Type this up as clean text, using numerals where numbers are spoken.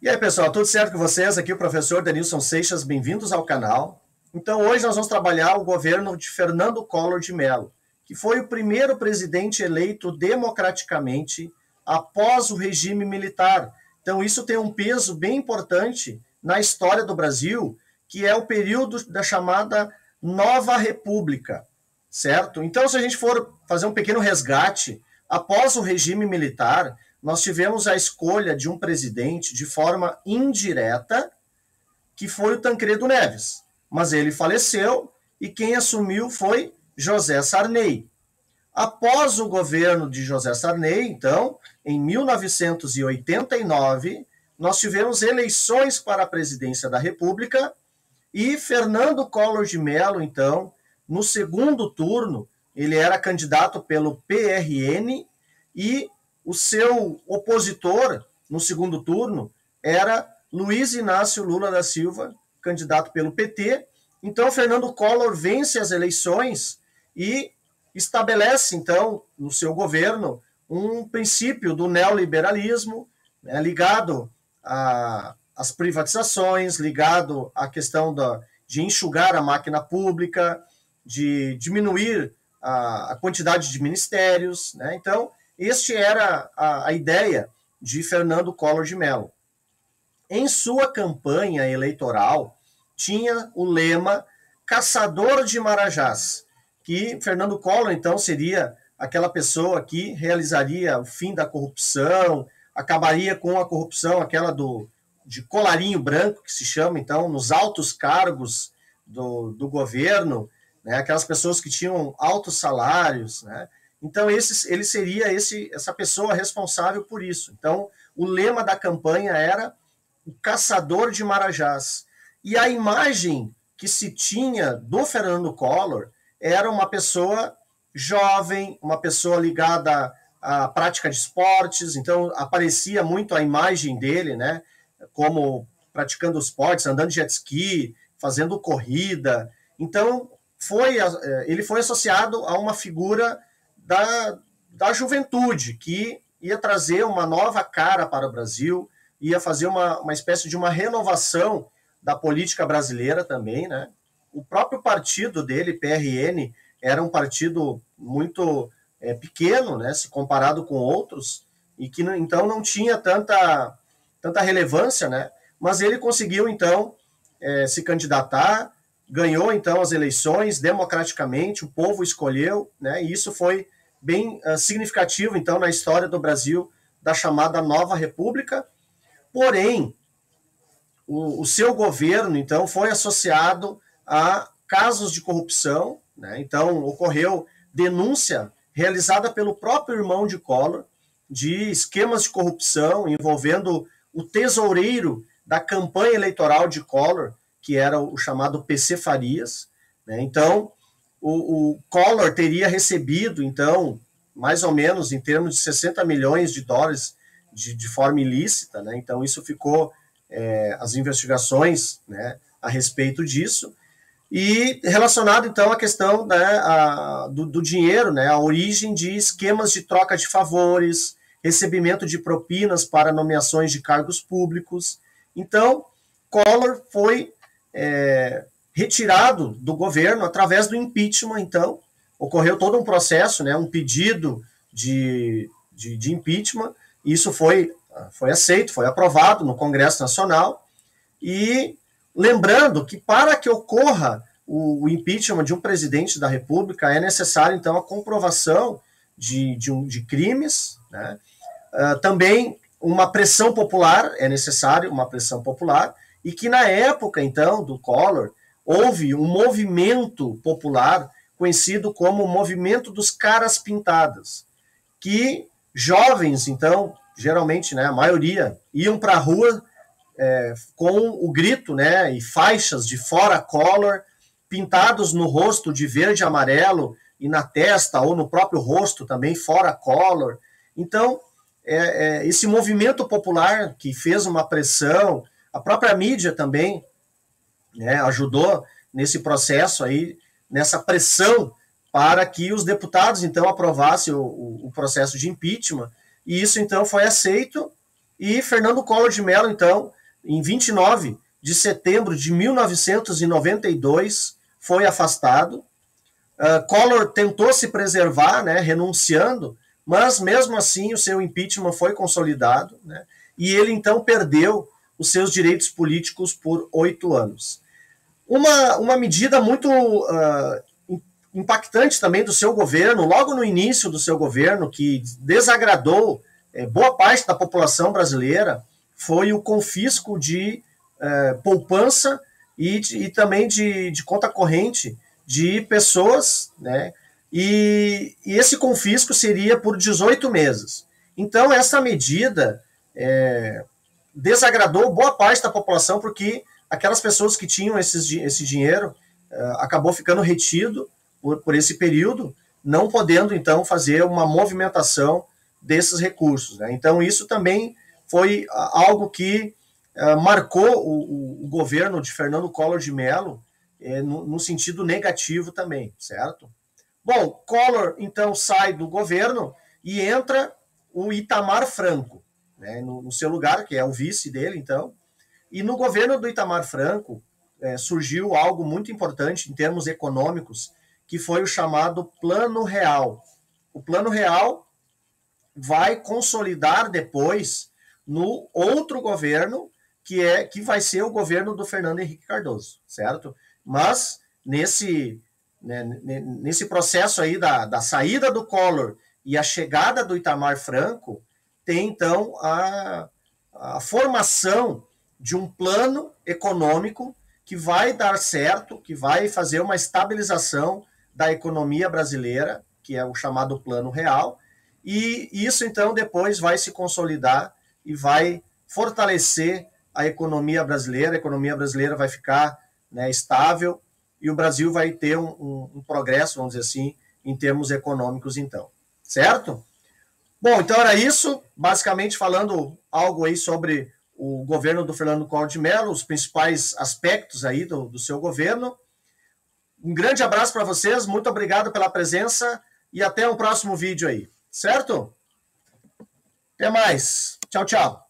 E aí, pessoal, tudo certo com vocês? Aqui é o professor Denilson Seixas, bem-vindos ao canal. Então, hoje nós vamos trabalhar o governo de Fernando Collor de Mello, que foi o primeiro presidente eleito democraticamente após o regime militar. Então, isso tem um peso bem importante na história do Brasil, que é o período da chamada Nova República, certo? Então, se a gente for fazer um pequeno resgate, após o regime militar, nós tivemos a escolha de um presidente de forma indireta, que foi o Tancredo Neves. Mas ele faleceu e quem assumiu foi José Sarney. Após o governo de José Sarney, então, em 1989, nós tivemos eleições para a presidência da República e Fernando Collor de Mello, então, no segundo turno, ele era candidato pelo PRN e o seu opositor no segundo turno era Luiz Inácio Lula da Silva, candidato pelo PT. Então, Fernando Collor vence as eleições e estabelece, então, no seu governo, um princípio do neoliberalismo, né, ligado às privatizações, ligado à questão de enxugar a máquina pública, de diminuir a quantidade de ministérios, né? Então, este era a ideia de Fernando Collor de Mello. Em sua campanha eleitoral, tinha o lema Caçador de Marajás, que Fernando Collor, então, seria aquela pessoa que realizaria o fim da corrupção, acabaria com a corrupção, aquela de colarinho branco, que se chama, então, nos altos cargos do governo, né, aquelas pessoas que tinham altos salários, né? Então, ele seria essa pessoa responsável por isso. Então, o lema da campanha era o Caçador de Marajás. E a imagem que se tinha do Fernando Collor era uma pessoa jovem, uma pessoa ligada à prática de esportes, então aparecia muito a imagem dele, né, como praticando esportes, andando de jet ski, fazendo corrida. Então, ele foi associado a uma figura da juventude, que ia trazer uma nova cara para o Brasil, ia fazer uma espécie de uma renovação da política brasileira também, né? O próprio partido dele, PRN, era um partido muito pequeno, né, se comparado com outros, e que então não tinha tanta relevância, né? Mas ele conseguiu, então, se candidatar, ganhou, então, as eleições democraticamente, o povo escolheu, né? E isso foi bem significativo, então, na história do Brasil, da chamada Nova República. Porém, o seu governo, então, foi associado a casos de corrupção, né? Então, ocorreu denúncia realizada pelo próprio irmão de Collor de esquemas de corrupção envolvendo o tesoureiro da campanha eleitoral de Collor, que era o chamado PC Farias, né? Então, o Collor teria recebido, então, mais ou menos em termos de 60 milhões de dólares de forma ilícita, né? Então, isso ficou, as investigações, né, a respeito disso, e relacionado, então, à questão, né, do dinheiro, né, a origem de esquemas de troca de favores, recebimento de propinas para nomeações de cargos públicos. Então, Collor foi retirado do governo através do impeachment. Então, ocorreu todo um processo, né, um pedido de impeachment, e isso foi aceito, foi aprovado no Congresso Nacional, e lembrando que para que ocorra o impeachment de um presidente da República é necessário, então, a comprovação de crimes, né? Também uma pressão popular, é necessário uma pressão popular, e que na época, então, do Collor, houve um movimento popular conhecido como o Movimento dos Caras Pintadas, que jovens, então, geralmente, né, a maioria, iam para a rua com o grito, né, e faixas de Fora Collor, pintados no rosto de verde e amarelo, e na testa, ou no próprio rosto também, Fora Collor. Então, esse movimento popular que fez uma pressão, a própria mídia também, né, ajudou nesse processo aí, nessa pressão para que os deputados, então, aprovassem o processo de impeachment, e isso, então, foi aceito, e Fernando Collor de Mello, então, em 29 de setembro de 1992, foi afastado. Collor tentou se preservar, né, renunciando, mas mesmo assim o seu impeachment foi consolidado, né, e ele então perdeu os seus direitos políticos por 8 anos. Uma medida muito impactante também do seu governo, logo no início do seu governo, que desagradou boa parte da população brasileira, foi o confisco de poupança e também de conta corrente de pessoas, né? E esse confisco seria por 18 meses. Então, essa medida desagradou boa parte da população, porque aquelas pessoas que tinham esse dinheiro acabou ficando retido por esse período, não podendo, então, fazer uma movimentação desses recursos, né? Então, isso também foi algo que marcou o governo de Fernando Collor de Mello no sentido negativo também, certo? Bom, Collor, então, sai do governo e entra o Itamar Franco, né, no seu lugar, que é o vice dele, então. E no governo do Itamar Franco surgiu algo muito importante em termos econômicos, que foi o chamado Plano Real. O Plano Real vai consolidar depois no outro governo, que vai ser o governo do Fernando Henrique Cardoso, certo? Mas nesse processo aí da saída do Collor e a chegada do Itamar Franco, tem então a formação de um plano econômico que vai dar certo, que vai fazer uma estabilização da economia brasileira, que é o chamado Plano Real, e isso então depois vai se consolidar e vai fortalecer a economia brasileira vai ficar, né, estável, e o Brasil vai ter um progresso, vamos dizer assim, em termos econômicos, então. Certo? Bom, então era isso, basicamente falando algo aí sobre o governo do Fernando Collor de Mello, os principais aspectos aí do seu governo. Um grande abraço para vocês, muito obrigado pela presença e até um próximo vídeo aí, certo? Até mais. Tchau, tchau.